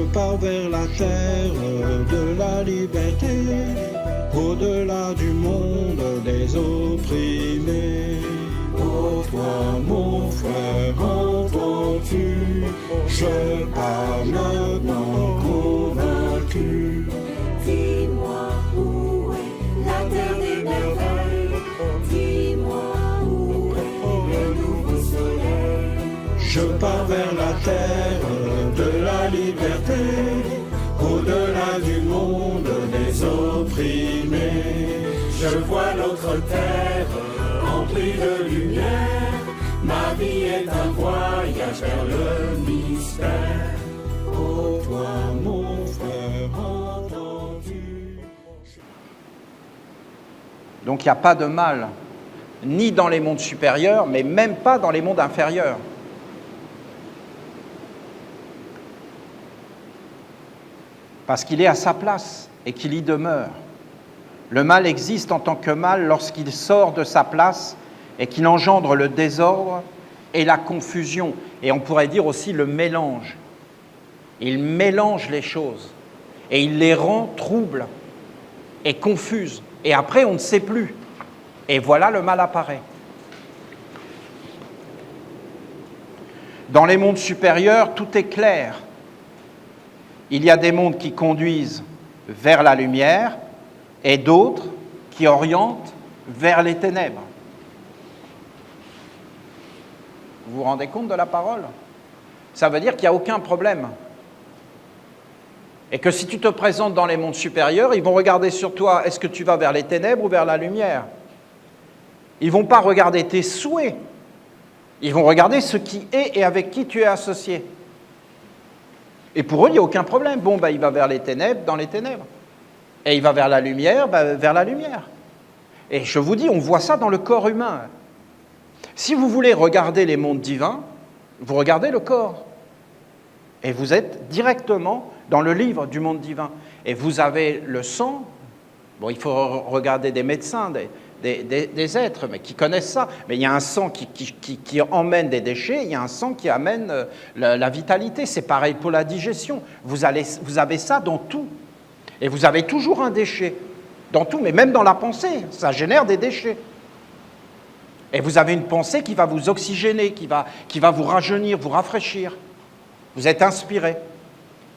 Je pars vers la terre de la liberté, au-delà du monde des opprimés. Oh toi mon frère, entends-tu? Je parle maintenant convaincu. Dis-moi où est la terre des merveilles. Dis-moi où est le nouveau soleil. Je pars vers la terre de la liberté, au-delà du monde des opprimés. Je vois l'autre terre remplie de lumière. Ma vie est un voyage vers le mystère. Oh toi mon frère, entends-tu? Donc il n'y a pas de mal, ni dans les mondes supérieurs, mais même pas dans les mondes inférieurs. Parce qu'il est à sa place et qu'il y demeure. Le mal existe en tant que mal lorsqu'il sort de sa place et qu'il engendre le désordre et la confusion. Et on pourrait dire aussi le mélange. Il mélange les choses et il les rend troubles et confuses. Et après, on ne sait plus. Et voilà, le mal apparaît. Dans les mondes supérieurs, tout est clair. Il y a des mondes qui conduisent vers la lumière et d'autres qui orientent vers les ténèbres. Vous vous rendez compte de la parole? Ça veut dire qu'il n'y a aucun problème. Et que si tu te présentes dans les mondes supérieurs, ils vont regarder sur toi, est-ce que tu vas vers les ténèbres ou vers la lumière? Ils ne vont pas regarder tes souhaits. Ils vont regarder ce qui est et avec qui tu es associé. Et pour eux, il n'y a aucun problème. Bon, il va vers les ténèbres, dans les ténèbres. Et il va vers la lumière, vers la lumière. Et je vous dis, on voit ça dans le corps humain. Si vous voulez regarder les mondes divins, vous regardez le corps. Et vous êtes directement dans le livre du monde divin. Et vous avez le sang. Bon, il faut regarder des médecins, des êtres mais qui connaissent ça. Mais il y a un sang qui emmène des déchets, il y a un sang qui amène la vitalité. C'est pareil pour la digestion. Vous avez ça dans tout. Et vous avez toujours un déchet dans tout, mais même dans la pensée, ça génère des déchets. Et vous avez une pensée qui va vous oxygéner, qui va vous rajeunir, vous rafraîchir. Vous êtes inspiré.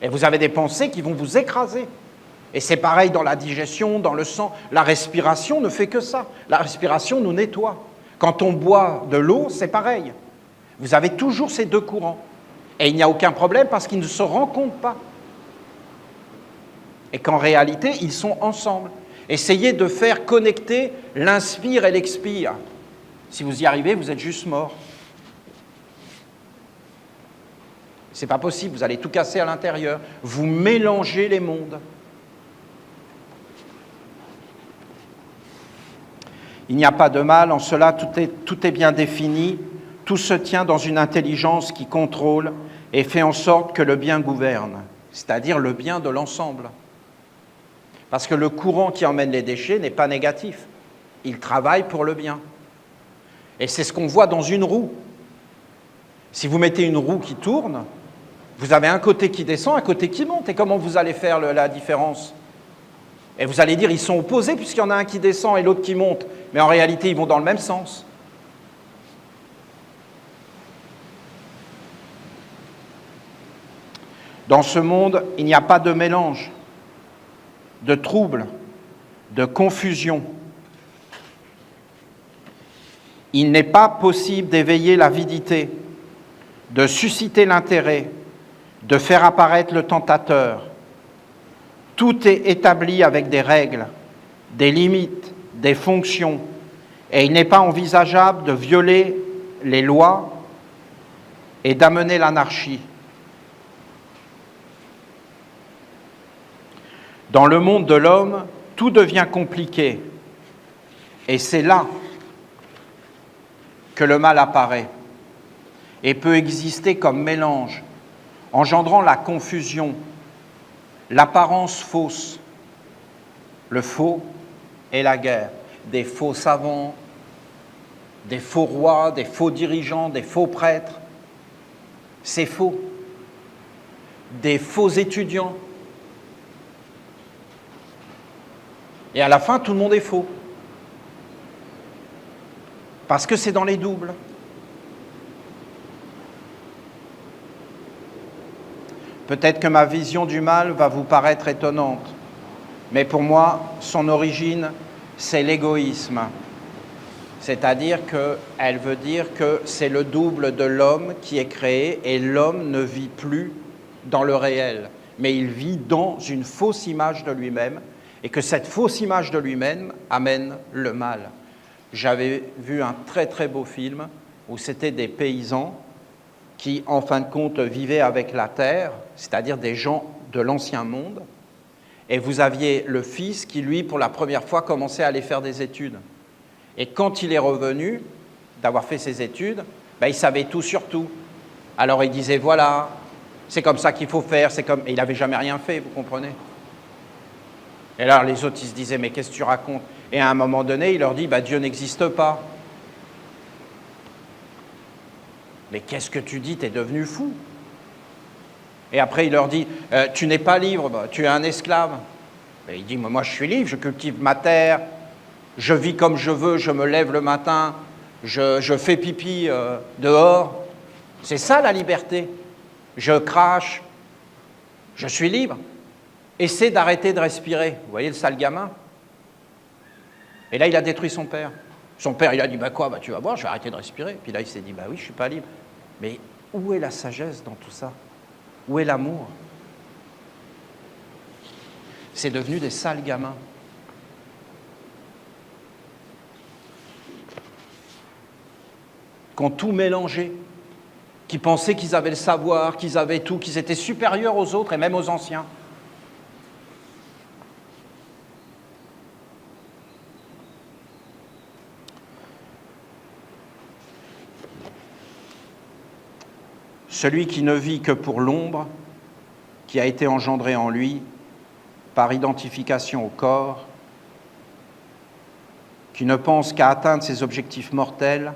Et vous avez des pensées qui vont vous écraser. Et c'est pareil dans la digestion, dans le sang. La respiration ne fait que ça. La respiration nous nettoie. Quand on boit de l'eau, c'est pareil. Vous avez toujours ces deux courants. Et il n'y a aucun problème parce qu'ils ne se rencontrent pas. Et qu'en réalité, ils sont ensemble. Essayez de faire connecter l'inspire et l'expire. Si vous y arrivez, vous êtes juste mort. C'est pas possible, vous allez tout casser à l'intérieur. Vous mélangez les mondes. Il n'y a pas de mal, en cela tout est bien défini, tout se tient dans une intelligence qui contrôle et fait en sorte que le bien gouverne, c'est-à-dire le bien de l'ensemble. Parce que le courant qui emmène les déchets n'est pas négatif, il travaille pour le bien. Et c'est ce qu'on voit dans une roue. Si vous mettez une roue qui tourne, vous avez un côté qui descend, un côté qui monte. Et comment vous allez faire la différence? Et vous allez dire, ils sont opposés puisqu'il y en a un qui descend et l'autre qui monte. Mais en réalité, ils vont dans le même sens. Dans ce monde, il n'y a pas de mélange, de trouble, de confusion. Il n'est pas possible d'éveiller l'avidité, de susciter l'intérêt, de faire apparaître le tentateur. Tout est établi avec des règles, des limites, des fonctions, et il n'est pas envisageable de violer les lois et d'amener l'anarchie. Dans le monde de l'homme, tout devient compliqué, et c'est là que le mal apparaît et peut exister comme mélange, engendrant la confusion, l'apparence fausse, le faux et la guerre, des faux savants, des faux rois, des faux dirigeants, des faux prêtres. C'est faux. des faux étudiants. Et à la fin, tout le monde est faux. Parce que c'est dans les doubles. Peut-être que ma vision du mal va vous paraître étonnante, mais pour moi, son origine, c'est l'égoïsme. C'est-à-dire qu'elle veut dire que c'est le double de l'homme qui est créé et l'homme ne vit plus dans le réel, mais il vit dans une fausse image de lui-même et que cette fausse image de lui-même amène le mal. J'avais vu un très très beau film où c'était des paysans qui, en fin de compte, vivaient avec la terre, c'est-à-dire des gens de l'ancien monde, et vous aviez le fils qui, lui, pour la première fois, commençait à aller faire des études. Et quand il est revenu d'avoir fait ses études, ben, il savait tout sur tout. Alors il disait, voilà, c'est comme ça qu'il faut faire, c'est comme... Et il n'avait jamais rien fait, vous comprenez? Et alors les autres, ils se disaient, mais qu'est-ce que tu racontes? Et à un moment donné, il leur dit, bah, Dieu n'existe pas. Mais qu'est-ce que tu dis? Tu es devenu fou. Et après, il leur dit, tu n'es pas libre, bah, tu es un esclave. Et il dit, moi je suis libre, je cultive ma terre, je vis comme je veux, je me lève le matin, je fais pipi dehors. C'est ça la liberté. Je crache, je suis libre. Essaie d'arrêter de respirer. Vous voyez le sale gamin? Et là, il a détruit son père. Son père, il a dit, bah quoi, bah tu vas voir, je vais arrêter de respirer. Puis là, il s'est dit, bah oui, je ne suis pas libre. Mais où est la sagesse dans tout ça? Où est l'amour? C'est devenu des sales gamins. Qui ont tout mélangé, qui pensaient qu'ils avaient le savoir, qu'ils avaient tout, qu'ils étaient supérieurs aux autres et même aux anciens. Celui qui ne vit que pour l'ombre, qui a été engendré en lui, par identification au corps, qui ne pense qu'à atteindre ses objectifs mortels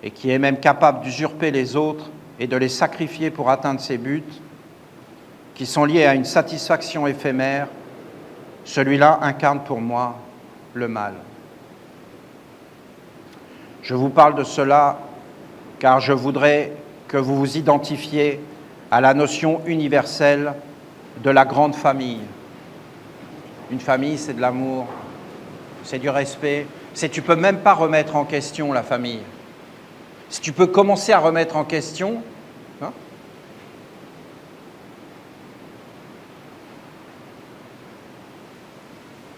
et qui est même capable d'usurper les autres et de les sacrifier pour atteindre ses buts, qui sont liés à une satisfaction éphémère, celui-là incarne pour moi le mal. Je vous parle de cela car je voudrais que vous vous identifiez à la notion universelle de la grande famille. Une famille, c'est de l'amour, c'est du respect. Tu ne peux même pas remettre en question la famille. Si tu peux commencer à remettre en question, hein,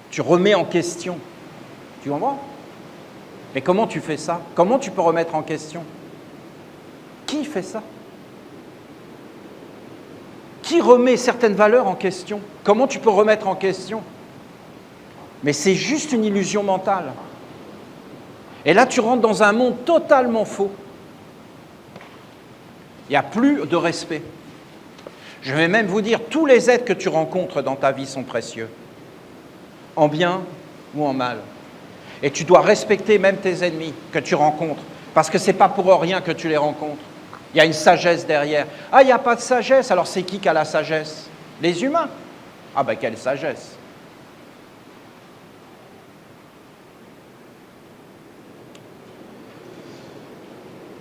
tu remets en question. Tu comprends? Mais comment tu fais ça? Comment tu peux remettre en question? Qui fait ça? Qui remet certaines valeurs en question? Comment tu peux remettre en question? Mais c'est juste une illusion mentale. Et là, tu rentres dans un monde totalement faux. Il n'y a plus de respect. Je vais même vous dire, tous les êtres que tu rencontres dans ta vie sont précieux, en bien ou en mal. Et tu dois respecter même tes ennemis que tu rencontres, parce que ce n'est pas pour rien que tu les rencontres. Il y a une sagesse derrière. Ah, il n'y a pas de sagesse, alors c'est qui a la sagesse? Les humains. Ah ben quelle sagesse!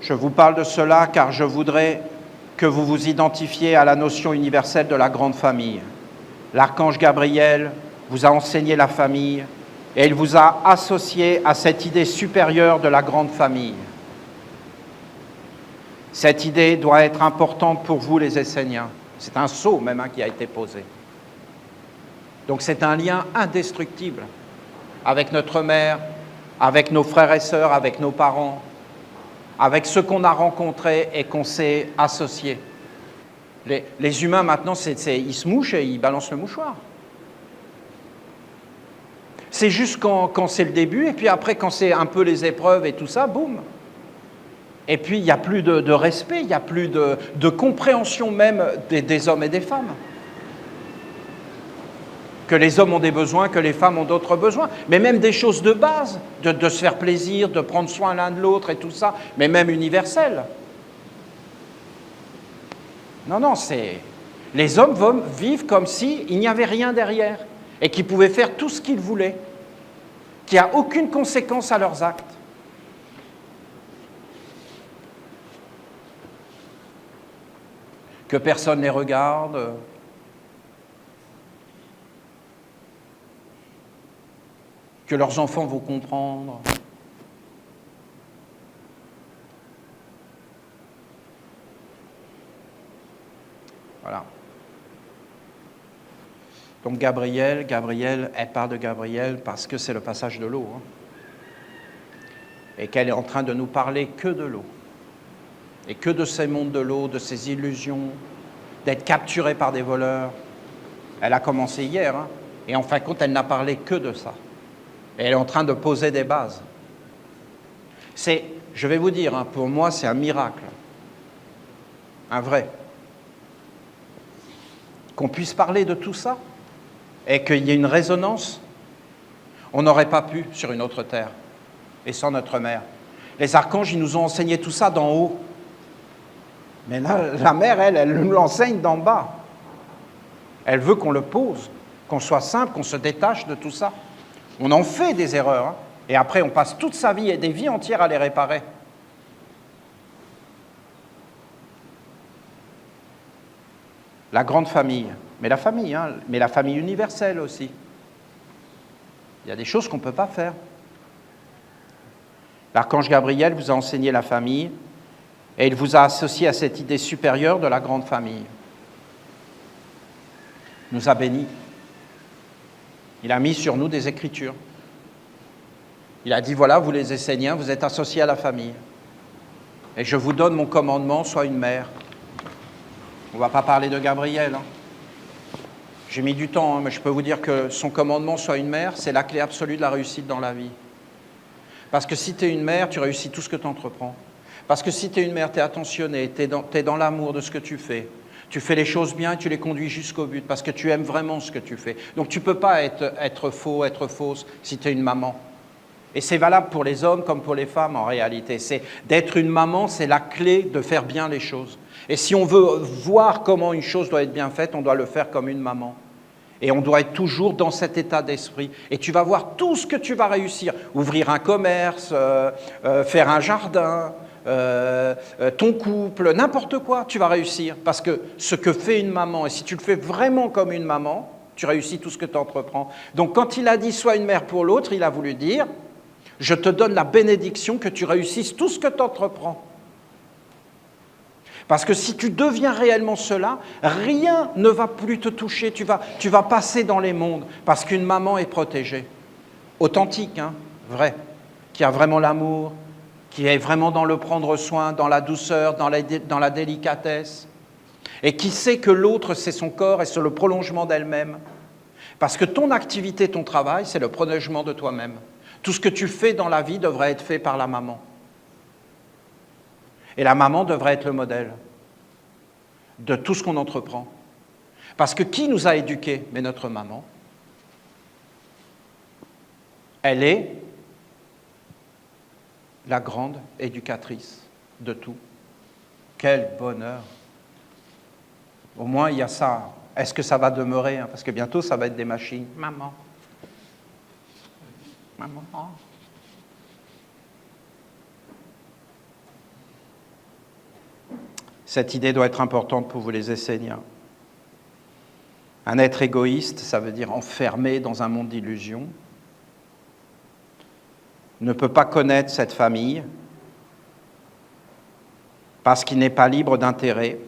Je vous parle de cela car je voudrais que vous vous identifiez à la notion universelle de la grande famille. L'archange Gabriel vous a enseigné la famille et il vous a associé à cette idée supérieure de la grande famille. Cette idée doit être importante pour vous, les Esséniens. C'est un sceau même qui a été posé. Donc c'est un lien indestructible avec notre mère, avec nos frères et sœurs, avec nos parents, avec ceux qu'on a rencontrés et qu'on s'est associés. Les humains, maintenant, ils se mouchent et ils balancent le mouchoir. C'est juste quand c'est le début, et puis après, quand c'est un peu les épreuves et tout ça, boum. Et puis, il n'y a plus de respect, il n'y a plus de compréhension même des hommes et des femmes. Que les hommes ont des besoins, que les femmes ont d'autres besoins, mais même des choses de base, de se faire plaisir, de prendre soin l'un de l'autre et tout ça, mais même universel. Non, c'est... Les hommes vivent comme s'il n'y avait rien derrière et qu'ils pouvaient faire tout ce qu'ils voulaient, qu'il n'y a aucune conséquence à leurs actes. Que personne ne les regarde. Que leurs enfants vont comprendre. Voilà. Donc Gabriel, elle parle de Gabriel parce que c'est le passage de l'eau. Hein, et qu'elle est en train de nous parler que de l'eau. Et que de ces mondes de l'eau, de ces illusions, d'être capturée par des voleurs. Elle a commencé hier, hein, et en fin de compte, elle n'a parlé que de ça. Et elle est en train de poser des bases. Je vais vous dire, hein, pour moi, c'est un miracle. Un vrai. Qu'on puisse parler de tout ça et qu'il y ait une résonance. On n'aurait pas pu sur une autre terre et sans notre mère. Les archanges, ils nous ont enseigné tout ça d'en haut. Mais là, la mère, elle nous l'enseigne d'en bas. Elle veut qu'on le pose, qu'on soit simple, qu'on se détache de tout ça. On en fait des erreurs, hein, et après on passe toute sa vie et des vies entières à les réparer. La grande famille, mais la famille, hein, mais la famille universelle aussi. Il y a des choses qu'on ne peut pas faire. L'archange Gabriel vous a enseigné la famille, et il vous a associé à cette idée supérieure de la grande famille. Il nous a bénis. Il a mis sur nous des écritures. Il a dit, voilà, vous les Esséniens, vous êtes associés à la famille. Et je vous donne mon commandement, sois une mère. On ne va pas parler de Gabriel. Hein. J'ai mis du temps, hein, mais je peux vous dire que son commandement, sois une mère, c'est la clé absolue de la réussite dans la vie. Parce que si tu es une mère, tu réussis tout ce que tu entreprends. Parce que si tu es une mère, tu es attentionnée, tu es dans l'amour de ce que tu fais. Tu fais les choses bien et tu les conduis jusqu'au but parce que tu aimes vraiment ce que tu fais. Donc tu ne peux pas être faux, être fausse si tu es une maman. Et c'est valable pour les hommes comme pour les femmes en réalité. C'est d'être une maman, c'est la clé de faire bien les choses. Et si on veut voir comment une chose doit être bien faite, on doit le faire comme une maman. Et on doit être toujours dans cet état d'esprit. Et tu vas voir tout ce que tu vas réussir. Ouvrir un commerce, faire un jardin, ton couple, n'importe quoi, tu vas réussir. Parce que ce que fait une maman, et si tu le fais vraiment comme une maman, tu réussis tout ce que tu entreprends. Donc quand il a dit « sois une mère pour l'autre », il a voulu dire « je te donne la bénédiction que tu réussisses tout ce que tu entreprends ». Parce que si tu deviens réellement cela, rien ne va plus te toucher, tu vas passer dans les mondes, parce qu'une maman est protégée. Authentique, hein, vrai, qui a vraiment l'amour, qui est vraiment dans le prendre soin, dans la douceur, dans la délicatesse, et qui sait que l'autre, c'est son corps et c'est le prolongement d'elle-même. Parce que ton activité, ton travail, c'est le prolongement de toi-même. Tout ce que tu fais dans la vie devrait être fait par la maman. Et la maman devrait être le modèle de tout ce qu'on entreprend. Parce que qui nous a éduqués? Mais notre maman. Elle est la grande éducatrice de tout. Quel bonheur! Au moins, il y a ça. Est-ce que ça va demeurer? Parce que bientôt, ça va être des machines. Maman. Maman. Oh. Cette idée doit être importante pour vous les Esséniens. Un être égoïste, ça veut dire enfermé dans un monde d'illusions, ne peut pas connaître cette famille parce qu'il n'est pas libre d'intérêt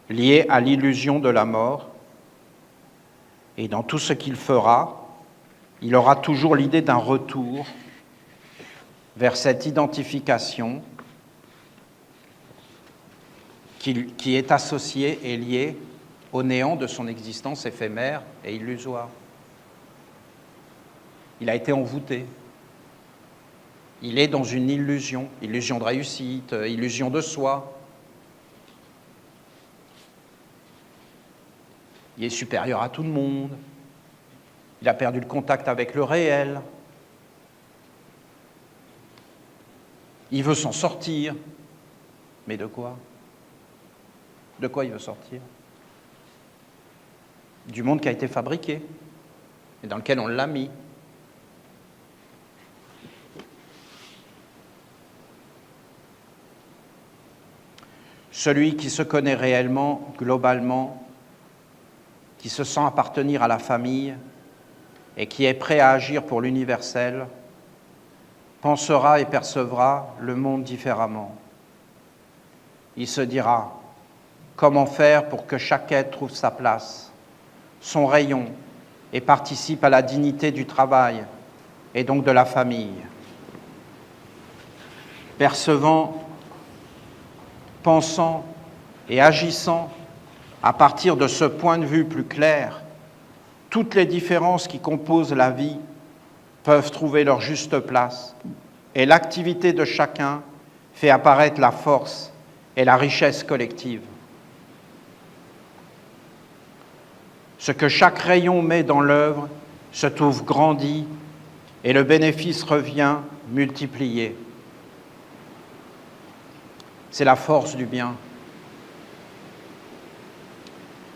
lié à l'illusion de la mort. Et dans tout ce qu'il fera, il aura toujours l'idée d'un retour vers cette identification qui est associée et liée au néant de son existence éphémère et illusoire. Il a été envoûté. Il est dans une illusion, illusion de réussite, illusion de soi. Il est supérieur à tout le monde. Il a perdu le contact avec le réel. Il veut s'en sortir. Mais de quoi? De quoi il veut sortir? du monde qui a été fabriqué et dans lequel on l'a mis. Celui qui se connaît réellement, globalement, qui se sent appartenir à la famille et qui est prêt à agir pour l'universel, pensera et percevra le monde différemment. Il se dira comment faire pour que chaque être trouve sa place, son rayon, et participe à la dignité du travail et donc de la famille. Percevant, pensant et agissant à partir de ce point de vue plus clair, toutes les différences qui composent la vie peuvent trouver leur juste place et l'activité de chacun fait apparaître la force et la richesse collective. Ce que chaque rayon met dans l'œuvre se trouve grandi et le bénéfice revient multiplié. C'est la force du bien.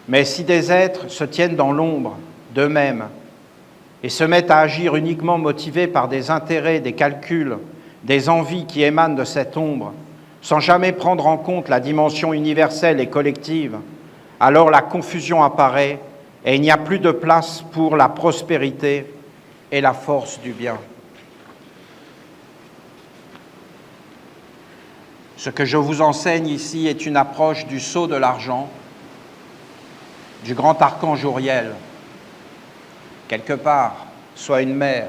Mais si des êtres se tiennent dans l'ombre d'eux-mêmes et se mettent à agir uniquement motivés par des intérêts, des calculs, des envies qui émanent de cette ombre, sans jamais prendre en compte la dimension universelle et collective, alors la confusion apparaît et il n'y a plus de place pour la prospérité et la force du bien. Ce que je vous enseigne ici est une approche du sceau de l'argent, du grand archange Uriel. Quelque part, soit une mère,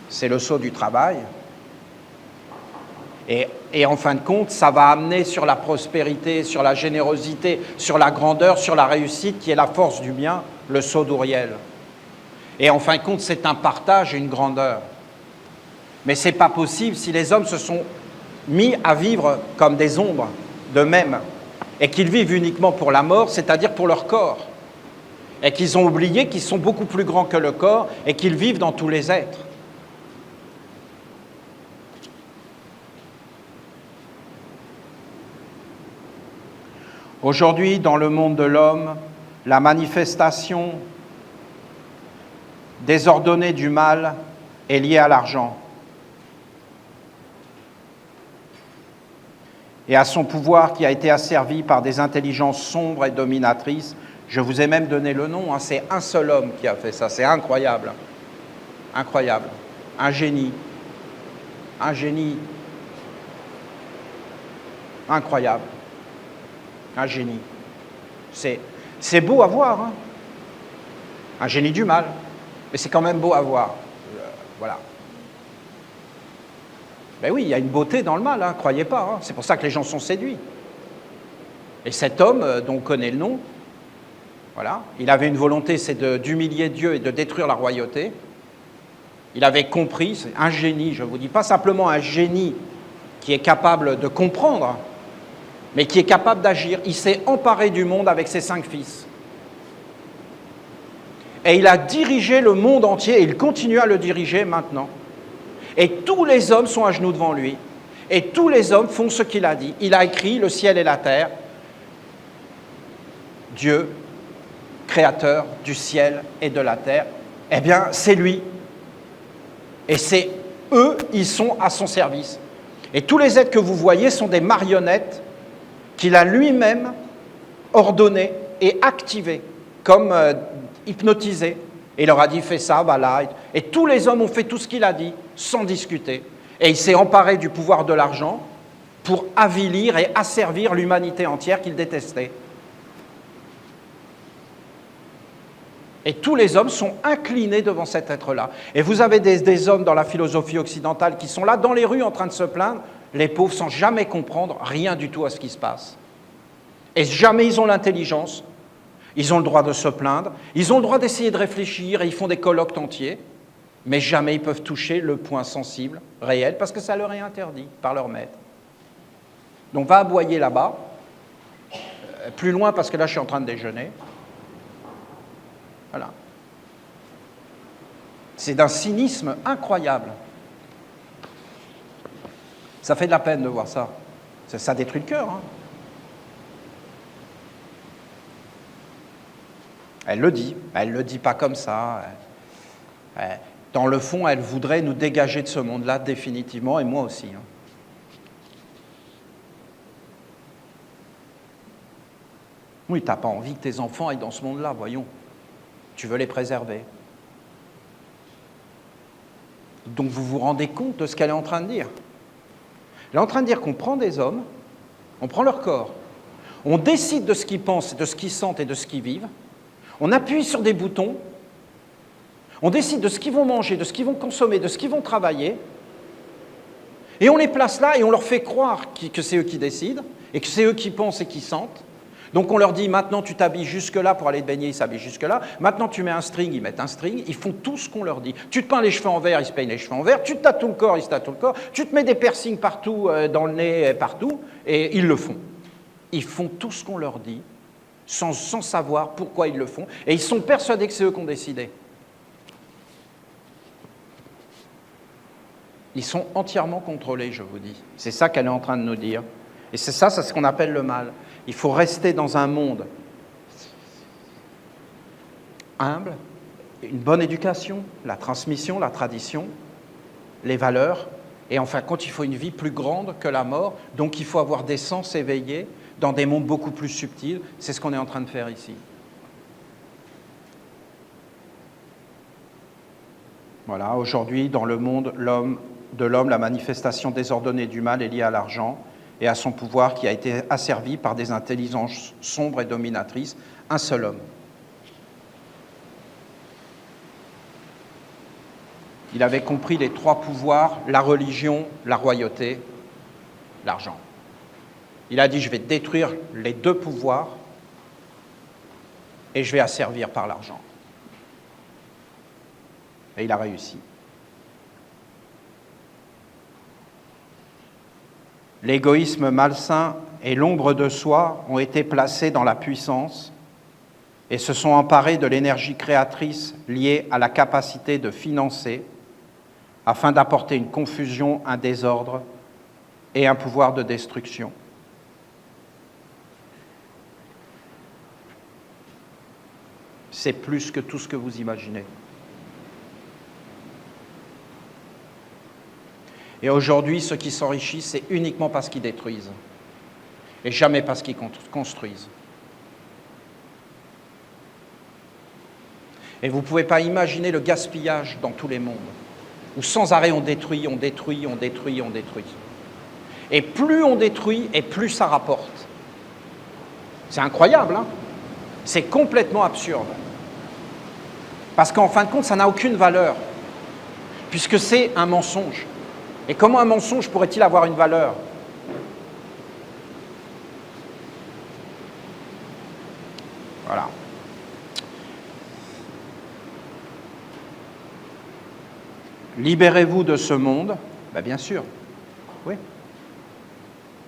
c'est le sceau du travail. Et en fin de compte, ça va amener sur la prospérité, sur la générosité, sur la grandeur, sur la réussite, qui est la force du bien, le sceau d'Uriel. Et en fin de compte, c'est un partage et une grandeur. Mais ce n'est pas possible si les hommes se sont mis à vivre comme des ombres d'eux-mêmes et qu'ils vivent uniquement pour la mort, c'est-à-dire pour leur corps, et qu'ils ont oublié qu'ils sont beaucoup plus grands que le corps et qu'ils vivent dans tous les êtres. Aujourd'hui, dans le monde de l'homme, la manifestation désordonnée du mal est liée à l'argent et à son pouvoir qui a été asservi par des intelligences sombres et dominatrices. Je vous ai même donné le nom, c'est un seul homme qui a fait ça, c'est incroyable. Incroyable. Un génie. Un génie. Incroyable. Un génie. C'est beau à voir, hein. Un génie du mal, mais c'est quand même beau à voir. Voilà. Ben oui, il y a une beauté dans le mal, hein, croyez pas, hein. C'est pour ça que les gens sont séduits. Et cet homme, dont on connaît le nom, voilà, il avait une volonté, c'est d'humilier Dieu et de détruire la royauté. Il avait compris, c'est un génie, je vous dis, pas simplement un génie qui est capable de comprendre, mais qui est capable d'agir. Il s'est emparé du monde avec ses 5 fils. Et il a dirigé le monde entier, et il continue à le diriger maintenant. Et tous les hommes sont à genoux devant lui, et tous les hommes font ce qu'il a dit. Il a écrit le ciel et la terre. Dieu, créateur du ciel et de la terre, eh bien, c'est lui. Et c'est eux, ils sont à son service. Et tous les êtres que vous voyez sont des marionnettes qu'il a lui-même ordonnées et activées, comme hypnotisées. Et il leur a dit, fais ça, va là. Et tous les hommes ont fait tout ce qu'il a dit, sans discuter. Et il s'est emparé du pouvoir de l'argent pour avilir et asservir l'humanité entière qu'il détestait. Et tous les hommes sont inclinés devant cet être-là. Et vous avez des hommes dans la philosophie occidentale qui sont là, dans les rues, en train de se plaindre, les pauvres, sans jamais comprendre rien du tout à ce qui se passe. Et jamais ils ont l'intelligence, ils ont le droit de se plaindre, ils ont le droit d'essayer de réfléchir, et ils font des colloques entiers, mais jamais ils peuvent toucher le point sensible, réel, parce que ça leur est interdit par leur maître. Donc va aboyer là-bas, plus loin parce que là je suis en train de déjeuner. Voilà. C'est d'un cynisme incroyable. Ça fait de la peine de voir ça. Ça détruit le cœur. Hein. Elle le dit. Elle ne le dit pas comme ça. Dans le fond, elle voudrait nous dégager de ce monde-là définitivement, et moi aussi. Oui, tu n'as pas envie que tes enfants aillent dans ce monde-là, voyons. Tu veux les préserver. Donc vous vous rendez compte de ce qu'elle est en train de dire. Elle est en train de dire qu'on prend des hommes, on prend leur corps, on décide de ce qu'ils pensent, de ce qu'ils sentent et de ce qu'ils vivent, on appuie sur des boutons, on décide de ce qu'ils vont manger, de ce qu'ils vont consommer, de ce qu'ils vont travailler, et on les place là et on leur fait croire que c'est eux qui décident, et que c'est eux qui pensent et qui sentent. Donc on leur dit, maintenant tu t'habilles jusque-là pour aller te baigner, ils s'habillent jusque-là. Maintenant tu mets un string, ils mettent un string. Ils font tout ce qu'on leur dit. Tu te peins les cheveux en vert, ils se peignent les cheveux en vert. Tu te tatoues le corps, ils se tatouent le corps. Tu te mets des piercings partout, dans le nez, partout. Et ils le font. Ils font tout ce qu'on leur dit, sans savoir pourquoi ils le font. Et ils sont persuadés que c'est eux qui ont décidé. Ils sont entièrement contrôlés, je vous dis. C'est ça qu'elle est en train de nous dire. Et c'est ce qu'on appelle le mal. Il faut rester dans un monde humble, une bonne éducation, la transmission, la tradition, les valeurs, et en fin de compte, il faut une vie plus grande que la mort, donc il faut avoir des sens éveillés dans des mondes beaucoup plus subtils. C'est ce qu'on est en train de faire ici. Voilà, aujourd'hui, dans le monde de l'homme, la manifestation désordonnée du mal est liée à l'argent et à son pouvoir qui a été asservi par des intelligences sombres et dominatrices, un seul homme. Il avait compris les trois pouvoirs, la religion, la royauté, l'argent. Il a dit, je vais détruire les deux pouvoirs et je vais asservir par l'argent. Et il a réussi. L'égoïsme malsain et l'ombre de soi ont été placés dans la puissance et se sont emparés de l'énergie créatrice liée à la capacité de financer afin d'apporter une confusion, un désordre et un pouvoir de destruction. C'est plus que tout ce que vous imaginez. Et aujourd'hui, ceux qui s'enrichissent, c'est uniquement parce qu'ils détruisent, et jamais parce qu'ils construisent. Et vous ne pouvez pas imaginer le gaspillage dans tous les mondes, où sans arrêt on détruit, on détruit, on détruit, on détruit. Et plus on détruit, et plus ça rapporte. C'est incroyable, hein ? C'est complètement absurde. Parce qu'en fin de compte, ça n'a aucune valeur, puisque c'est un mensonge. Et comment un mensonge pourrait-il avoir une valeur ? Voilà. Libérez-vous de ce monde. Ben bien sûr. Oui.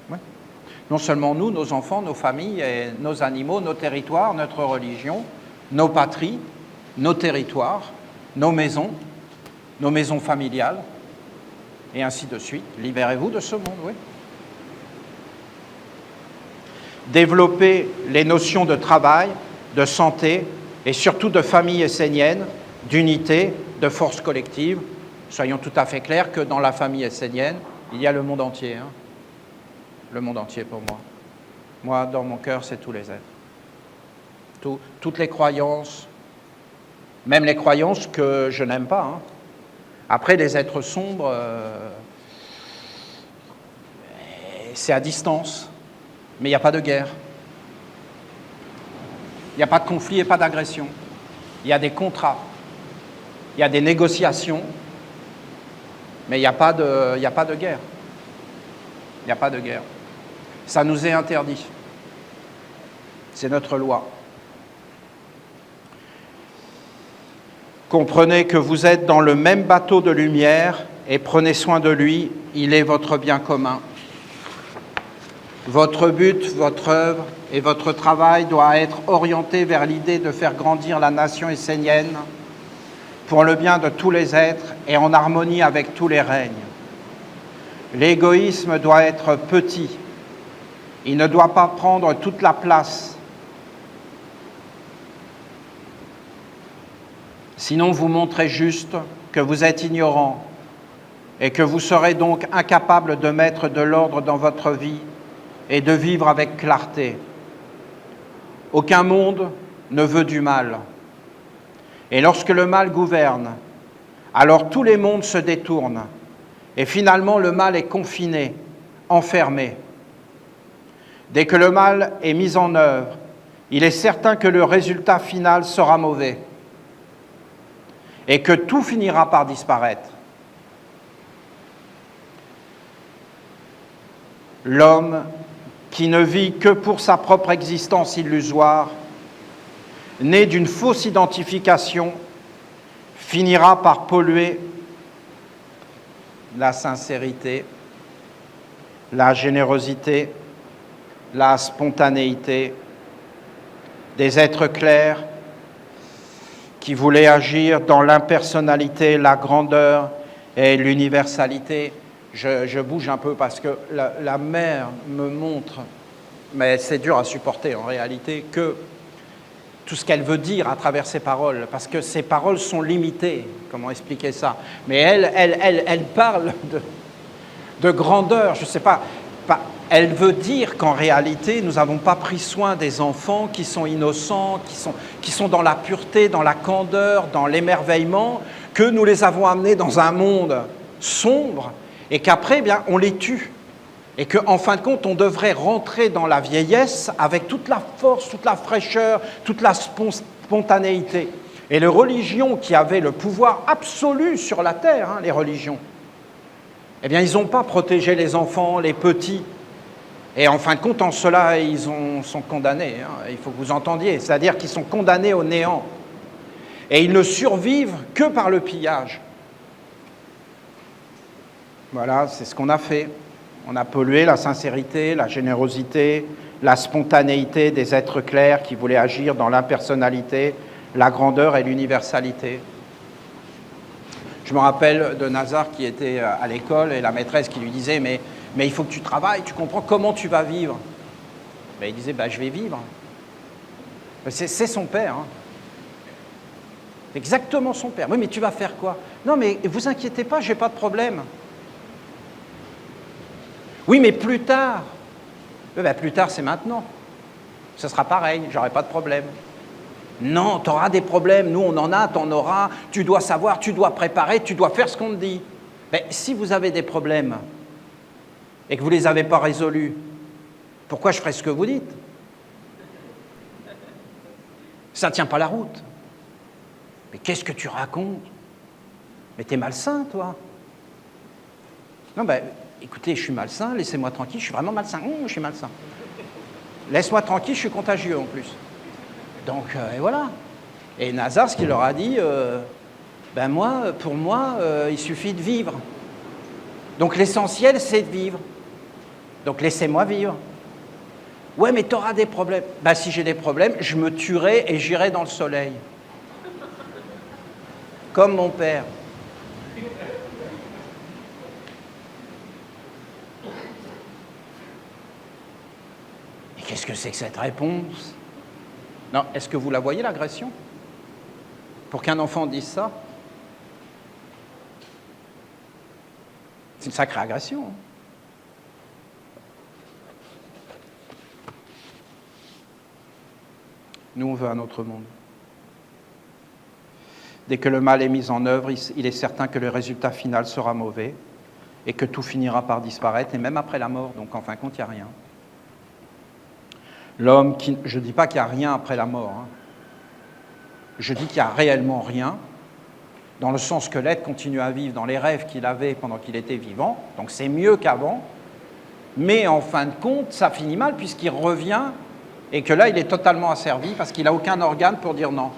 Oui. Non seulement nous, nos enfants, nos familles, et nos animaux, nos territoires, notre religion, nos patries, nos territoires, nos maisons familiales, et ainsi de suite. Libérez-vous de ce monde, oui. Développez les notions de travail, de santé, et surtout de famille essénienne, d'unité, de force collective. Soyons tout à fait clairs que dans la famille essénienne, il y a le monde entier. Hein. Le monde entier pour moi. Moi, dans mon cœur, c'est tous les êtres. Toutes les croyances, même les croyances que je n'aime pas, hein. Après, les êtres sombres, c'est à distance, mais il n'y a pas de guerre. Il n'y a pas de conflit et pas d'agression. Il y a des contrats, il y a des négociations, mais il n'y a pas de guerre. Il n'y a pas de guerre. Ça nous est interdit. C'est notre loi. Comprenez que vous êtes dans le même bateau de lumière et prenez soin de lui, il est votre bien commun. Votre but, votre œuvre et votre travail doit être orienté vers l'idée de faire grandir la nation essénienne pour le bien de tous les êtres et en harmonie avec tous les règnes. L'égoïsme doit être petit, il ne doit pas prendre toute la place. Sinon, vous montrez juste que vous êtes ignorant et que vous serez donc incapable de mettre de l'ordre dans votre vie et de vivre avec clarté. Aucun monde ne veut du mal. Et lorsque le mal gouverne, alors tous les mondes se détournent et finalement le mal est confiné, enfermé. Dès que le mal est mis en œuvre, il est certain que le résultat final sera mauvais et que tout finira par disparaître. L'homme qui ne vit que pour sa propre existence illusoire, né d'une fausse identification, finira par polluer la sincérité, la générosité, la spontanéité des êtres clairs qui voulaient agir dans l'impersonnalité, la grandeur et l'universalité. Je bouge un peu parce que la mère me montre, mais c'est dur à supporter en réalité, que tout ce qu'elle veut dire à travers ses paroles, parce que ses paroles sont limitées, comment expliquer ça? Mais elle parle de grandeur, je ne sais pas, elle veut dire qu'en réalité, nous n'avons pas pris soin des enfants qui sont innocents, qui sont dans la pureté, dans la candeur, dans l'émerveillement, que nous les avons amenés dans un monde sombre, et qu'après, eh bien, on les tue. Et qu'en fin de compte, on devrait rentrer dans la vieillesse avec toute la force, toute la fraîcheur, toute la spontanéité. Et les religions qui avaient le pouvoir absolu sur la terre, les religions, eh bien, ils n'ont pas protégé les enfants, les petits. Et en fin de compte, en cela, ils sont condamnés. Il faut que vous entendiez. C'est-à-dire qu'ils sont condamnés au néant. Et ils ne survivent que par le pillage. Voilà, c'est ce qu'on a fait. On a pollué la sincérité, la générosité, la spontanéité des êtres clairs qui voulaient agir dans l'impersonnalité, la grandeur et l'universalité. Je me rappelle de Nazar qui était à l'école et la maîtresse qui lui disait « Mais il faut que tu travailles, tu comprends comment tu vas vivre ?» Il disait « Je vais vivre. » C'est son père. Exactement son père. « Oui, mais tu vas faire quoi ?»« Non, mais vous inquiétez pas, j'ai pas de problème. » Oui, mais plus tard. Plus tard, c'est maintenant. Ce sera pareil, j'aurai pas de problème. Non, tu auras des problèmes, nous on en a, tu en auras, tu dois savoir, tu dois préparer, tu dois faire ce qu'on te dit. Mais si vous avez des problèmes et que vous ne les avez pas résolus, pourquoi je ferai ce que vous dites? Ça ne tient pas la route. Mais qu'est-ce que tu racontes? Mais t'es malsain, toi. Non, écoutez, je suis malsain, laissez-moi tranquille, je suis vraiment malsain. Je suis malsain. Laisse-moi tranquille, je suis contagieux en plus. Donc, et voilà. Et Nazar, ce qu'il leur a dit, pour moi, il suffit de vivre. Donc l'essentiel, c'est de vivre. Donc laissez-moi vivre. Ouais, mais tu auras des problèmes. Si j'ai des problèmes, je me tuerai et j'irai dans le soleil. Comme mon père. Qu'est-ce que c'est que cette réponse? Non, est-ce que vous la voyez, l'agression? Pour qu'un enfant dise ça? C'est une sacrée agression. Nous, on veut un autre monde. Dès que le mal est mis en œuvre, il est certain que le résultat final sera mauvais et que tout finira par disparaître, et même après la mort, donc en fin de compte, il n'y a rien. L'homme qui... Je ne dis pas qu'il n'y a rien après la mort. Je dis qu'il n'y a réellement rien, dans le sens que l'être continue à vivre dans les rêves qu'il avait pendant qu'il était vivant, donc c'est mieux qu'avant, mais en fin de compte, ça finit mal puisqu'il revient et que là, il est totalement asservi parce qu'il n'a aucun organe pour dire non.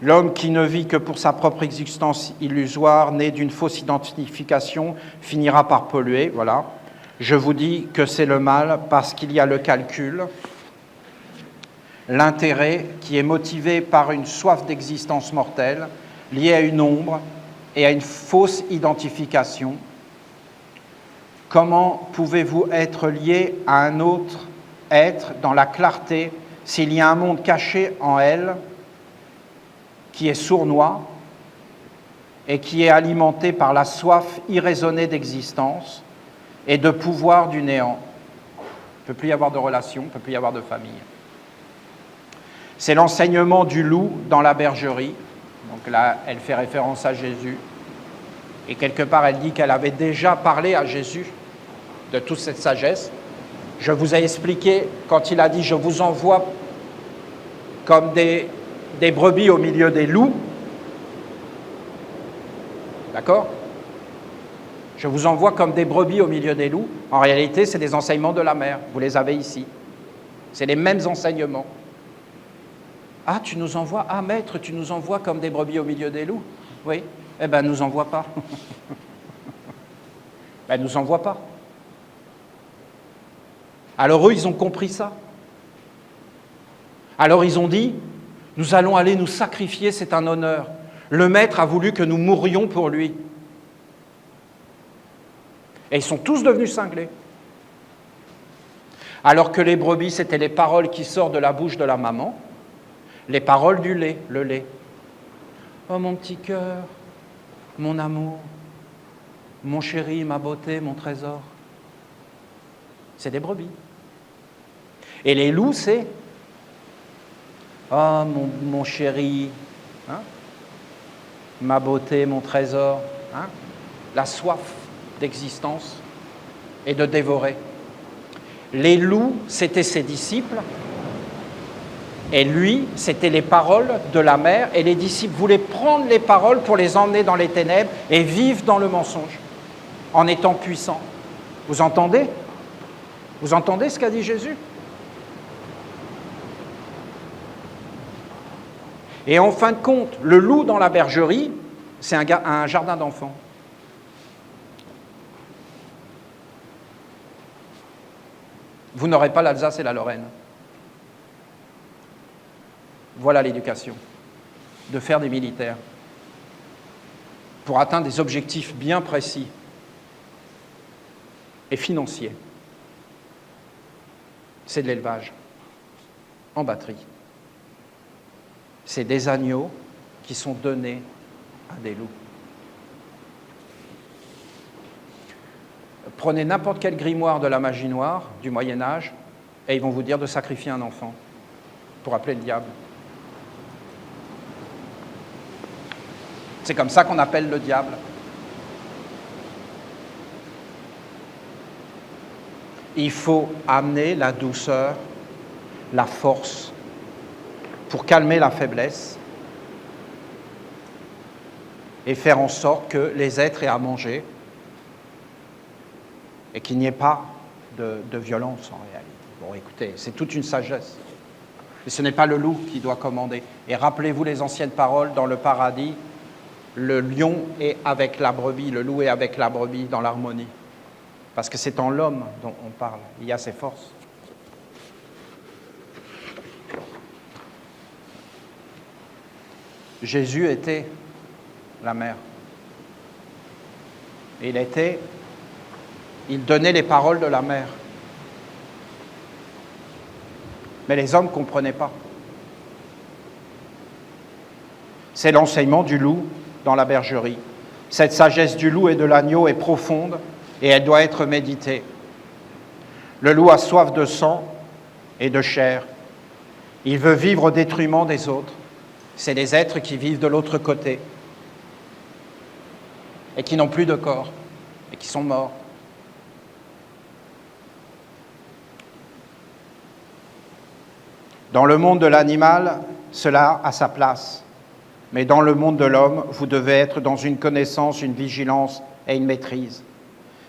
L'homme qui ne vit que pour sa propre existence illusoire, né d'une fausse identification, finira par polluer, voilà. Je vous dis que c'est le mal parce qu'il y a le calcul, l'intérêt qui est motivé par une soif d'existence mortelle, liée à une ombre et à une fausse identification. Comment pouvez-vous être lié à un autre être dans la clarté s'il y a un monde caché en elle qui est sournois et qui est alimenté par la soif irraisonnée d'existence et de pouvoir du néant. Il ne peut plus y avoir de relation, il ne peut plus y avoir de famille. C'est l'enseignement du loup dans la bergerie. Donc là, elle fait référence à Jésus. Et quelque part, elle dit qu'elle avait déjà parlé à Jésus de toute cette sagesse. Je vous ai expliqué quand il a dit « Je vous envoie comme des brebis au milieu des loups ». D'accord ? Je vous envoie comme des brebis au milieu des loups. En réalité, c'est des enseignements de la mère. Vous les avez ici. C'est les mêmes enseignements. Ah, tu nous envoies, ah maître, tu nous envoies comme des brebis au milieu des loups. Oui, eh bien, nous envoie pas. Ben, nous envoie pas. Alors eux, ils ont compris ça. Alors ils ont dit, nous allons aller nous sacrifier, c'est un honneur. Le maître a voulu que nous mourions pour lui. Et ils sont tous devenus cinglés. Alors que les brebis, c'était les paroles qui sortent de la bouche de la maman, les paroles du lait, le lait. Oh mon petit cœur, mon amour, mon chéri, ma beauté, mon trésor. C'est des brebis. Et les loups, c'est oh mon chéri, hein, ma beauté, mon trésor, hein, la soif d'existence et de dévorer. Les loups, c'était ses disciples, et lui, c'était les paroles de la mère, et les disciples voulaient prendre les paroles pour les emmener dans les ténèbres et vivre dans le mensonge, en étant puissants. Vous entendez ? Vous entendez ce qu'a dit Jésus ? Et en fin de compte, le loup dans la bergerie, c'est un jardin d'enfants. Vous n'aurez pas l'Alsace et la Lorraine. Voilà l'éducation, de faire des militaires pour atteindre des objectifs bien précis et financiers. C'est de l'élevage en batterie. C'est des agneaux qui sont donnés à des loups. Prenez n'importe quel grimoire de la magie noire du Moyen-Âge et ils vont vous dire de sacrifier un enfant pour appeler le diable. C'est comme ça qu'on appelle le diable. Il faut amener la douceur, la force, pour calmer la faiblesse et faire en sorte que les êtres aient à manger et qu'il n'y ait pas de violence en réalité. Bon, écoutez, c'est toute une sagesse. Et ce n'est pas le loup qui doit commander. Et rappelez-vous les anciennes paroles dans le paradis, le lion est avec la brebis, le loup est avec la brebis dans l'harmonie. Parce que c'est en l'homme dont on parle, il y a ses forces. Jésus était la mère. Il donnait les paroles de la mère. Mais les hommes ne comprenaient pas. C'est l'enseignement du loup dans la bergerie. Cette sagesse du loup et de l'agneau est profonde et elle doit être méditée. Le loup a soif de sang et de chair. Il veut vivre au détriment des autres. C'est les êtres qui vivent de l'autre côté et qui n'ont plus de corps et qui sont morts. Dans le monde de l'animal, cela a sa place. Mais dans le monde de l'homme, vous devez être dans une connaissance, une vigilance et une maîtrise.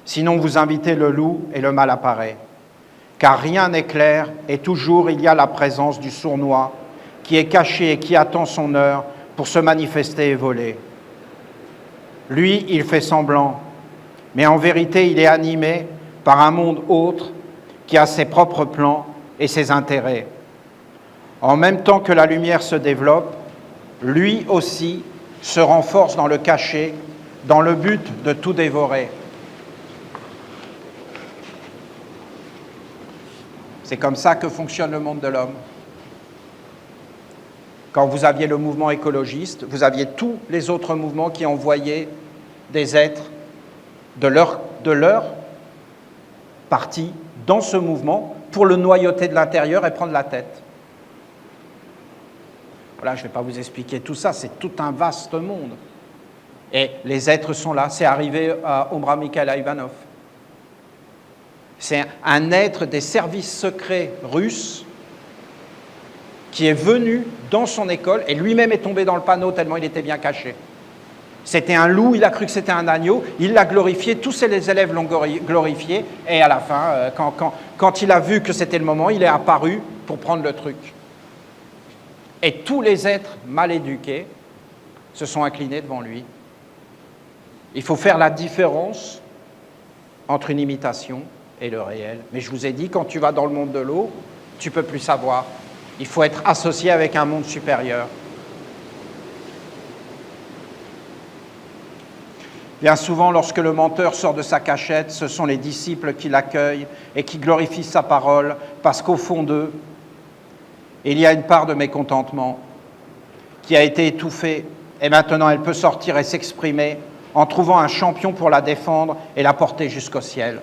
Sinon, vous invitez le loup et le mal apparaît. Car rien n'est clair et toujours il y a la présence du sournois qui est caché et qui attend son heure pour se manifester et voler. Lui, il fait semblant, mais en vérité, il est animé par un monde autre qui a ses propres plans et ses intérêts. En même temps que la lumière se développe, lui aussi se renforce dans le caché, dans le but de tout dévorer. C'est comme ça que fonctionne le monde de l'homme. Quand vous aviez le mouvement écologiste, vous aviez tous les autres mouvements qui envoyaient des êtres de leur parti dans ce mouvement pour le noyauter de l'intérieur et prendre la tête. Voilà, je ne vais pas vous expliquer tout ça, c'est tout un vaste monde. Et les êtres sont là, c'est arrivé à Omra Mikhail Ivanov. C'est un être des services secrets russes qui est venu dans son école et lui-même est tombé dans le panneau tellement il était bien caché. C'était un loup, il a cru que c'était un agneau, il l'a glorifié, tous ses élèves l'ont glorifié, et à la fin, quand il a vu que c'était le moment, il est apparu pour prendre le truc. Et tous les êtres mal éduqués se sont inclinés devant lui. Il faut faire la différence entre une imitation et le réel. Mais je vous ai dit, quand tu vas dans le monde de l'eau, tu ne peux plus savoir. Il faut être associé avec un monde supérieur. Bien souvent, lorsque le menteur sort de sa cachette, ce sont les disciples qui l'accueillent et qui glorifient sa parole, parce qu'au fond d'eux, il y a une part de mécontentement qui a été étouffée, et maintenant elle peut sortir et s'exprimer en trouvant un champion pour la défendre et la porter jusqu'au ciel.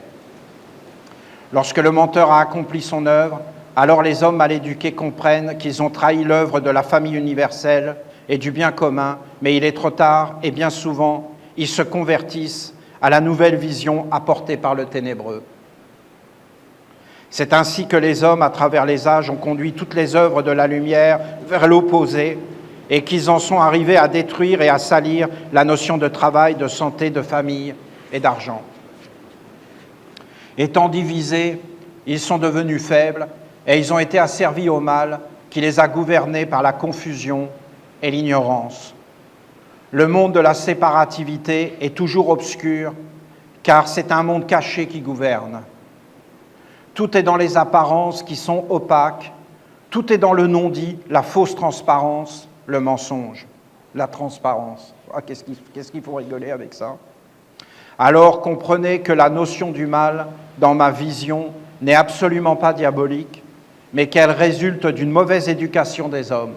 Lorsque le menteur a accompli son œuvre, alors les hommes mal éduqués comprennent qu'ils ont trahi l'œuvre de la famille universelle et du bien commun, mais il est trop tard et bien souvent, ils se convertissent à la nouvelle vision apportée par le ténébreux. C'est ainsi que les hommes, à travers les âges, ont conduit toutes les œuvres de la lumière vers l'opposé et qu'ils en sont arrivés à détruire et à salir la notion de travail, de santé, de famille et d'argent. Étant divisés, ils sont devenus faibles et ils ont été asservis au mal qui les a gouvernés par la confusion et l'ignorance. Le monde de la séparativité est toujours obscur, car c'est un monde caché qui gouverne. Tout est dans les apparences qui sont opaques, tout est dans le non-dit, la fausse transparence, le mensonge, la transparence. Ah, qu'est-ce qu'il faut rigoler avec ça? Alors comprenez que la notion du mal, dans ma vision, n'est absolument pas diabolique, mais qu'elle résulte d'une mauvaise éducation des hommes.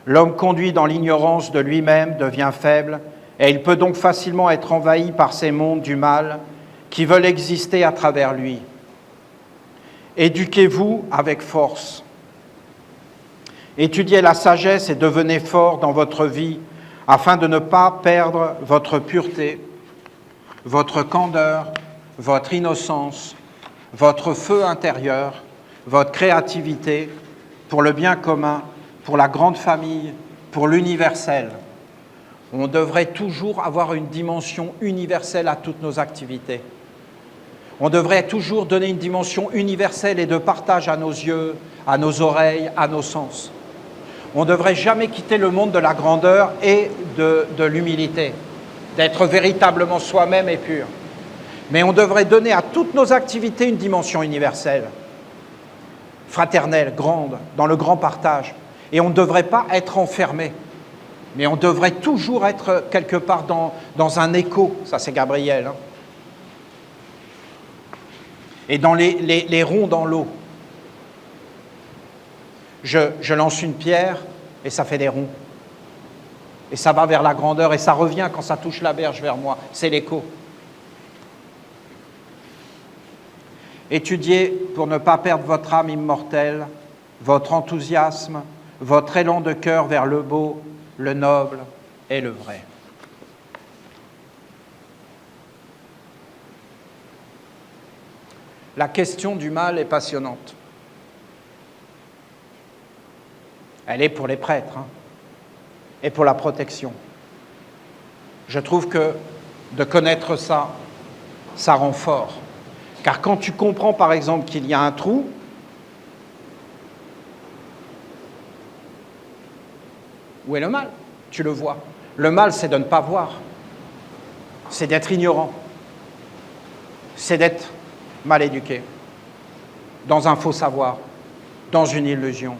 L'homme conduit dans l'ignorance de lui-même devient faible et il peut donc facilement être envahi par ces mondes du mal qui veulent exister à travers lui. Éduquez-vous avec force. Étudiez la sagesse et devenez fort dans votre vie afin de ne pas perdre votre pureté, votre candeur, votre innocence, votre feu intérieur, votre créativité pour le bien commun, pour la grande famille, pour l'universel. On devrait toujours avoir une dimension universelle à toutes nos activités. On devrait toujours donner une dimension universelle et de partage à nos yeux, à nos oreilles, à nos sens. On ne devrait jamais quitter le monde de la grandeur et de l'humilité, d'être véritablement soi-même et pur. Mais on devrait donner à toutes nos activités une dimension universelle, fraternelle, grande, dans le grand partage. Et on ne devrait pas être enfermé, mais on devrait toujours être quelque part dans un écho, ça c'est Gabriel, hein. Et dans les ronds dans l'eau. Je lance une pierre et ça fait des ronds. Et ça va vers la grandeur et ça revient quand ça touche la berge vers moi, c'est l'écho. Étudiez pour ne pas perdre votre âme immortelle, votre enthousiasme, votre élan de cœur vers le beau, le noble et le vrai. La question du mal est passionnante. Elle est pour les prêtres, hein, et pour la protection. Je trouve que de connaître ça, ça rend fort. Car quand tu comprends par exemple qu'il y a un trou, où est le mal? Tu le vois. Le mal, c'est de ne pas voir. C'est d'être ignorant. C'est d'être mal éduqué. Dans un faux savoir. Dans une illusion.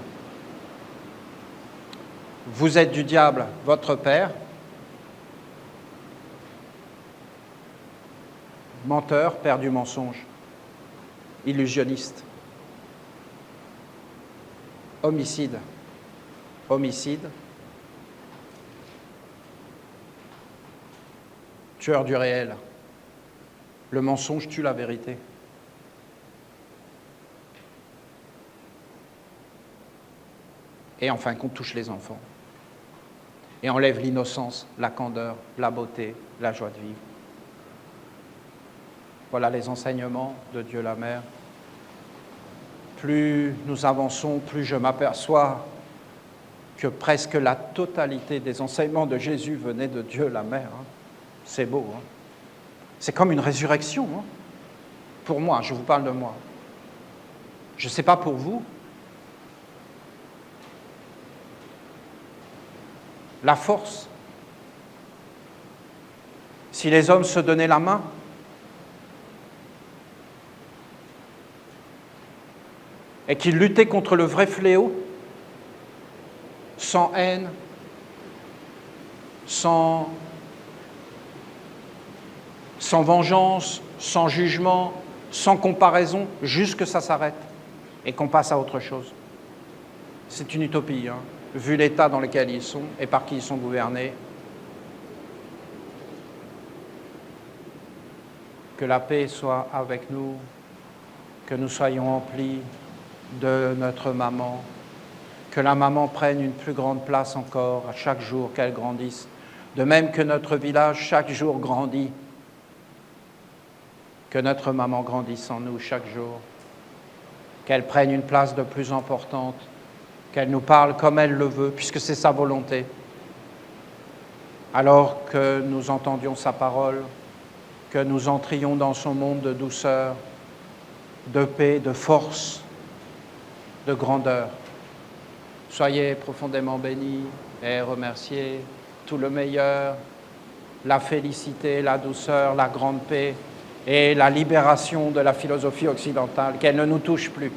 Vous êtes du diable, votre père. Menteur, père du mensonge. Illusionniste. Homicide. homicide, tueur du réel. Le mensonge tue la vérité. Et enfin, qu'on touche les enfants. Et enlève l'innocence, la candeur, la beauté, la joie de vivre. Voilà les enseignements de Dieu la Mère. Plus nous avançons, plus je m'aperçois que presque la totalité des enseignements de Jésus venaient de Dieu la Mère. C'est beau. C'est comme une résurrection. Pour moi, je vous parle de moi. Je ne sais pas pour vous. La force. Si les hommes se donnaient la main, et qu'ils luttaient contre le vrai fléau, sans haine, sans vengeance, sans jugement, sans comparaison, juste que ça s'arrête et qu'on passe à autre chose. C'est une utopie, vu l'état dans lequel ils sont et par qui ils sont gouvernés. Que la paix soit avec nous, que nous soyons emplis de notre maman, que la maman prenne une plus grande place encore à chaque jour qu'elle grandisse, de même que notre village chaque jour grandit, que notre maman grandisse en nous chaque jour, qu'elle prenne une place de plus importante, qu'elle nous parle comme elle le veut, puisque c'est sa volonté, alors que nous entendions sa parole, que nous entrions dans son monde de douceur, de paix, de force, de grandeur. Soyez profondément bénis et remerciés, tout le meilleur, la félicité, la douceur, la grande paix et la libération de la philosophie occidentale, qu'elle ne nous touche plus.